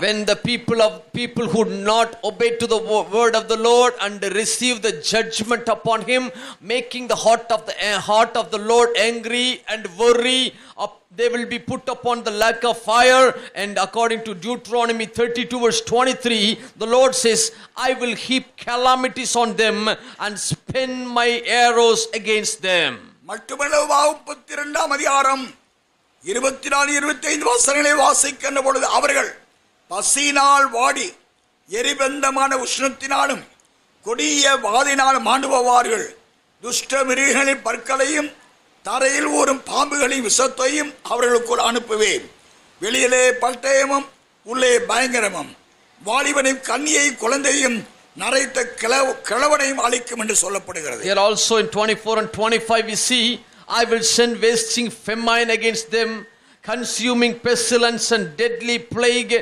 when the people who not obey to the word of the Lord and receive the judgment upon him, making the heart of the Lord angry and worry, they will be put upon the lake of fire. And according to Deuteronomy 32 verse 23, the Lord says, I will heap calamities on them and spin my arrows against them. மட்டுமல்ல 32ஆம் அதிகாரம் 24-25 வசனங்களை வாசிக்கின்ற பொழுது, அவர்கள் பசியினால் வாடி எரிபந்தமான உஷ்ணத்தினாலும் கொடிய வாதினாலும் மாண்டு போவார்கள். துஷ்ட மிருகங்களின் பற்களையும் தரையில் ஊறும் பாம்புகளின் விஷத்தையும் அவர்களுக்குள் அனுப்புவேன். வெளியிலே பட்டயமும் உள்ளே பயங்கரமும் வாலிபனையும் கன்னியை குழந்தையும் நரைத்த கிழவனையும் அழிக்கும் என்று சொல்லப்படுகிறது. Here also in 24 and 25 we see, I will send wasting famine against them, consuming pestilence and deadly plague.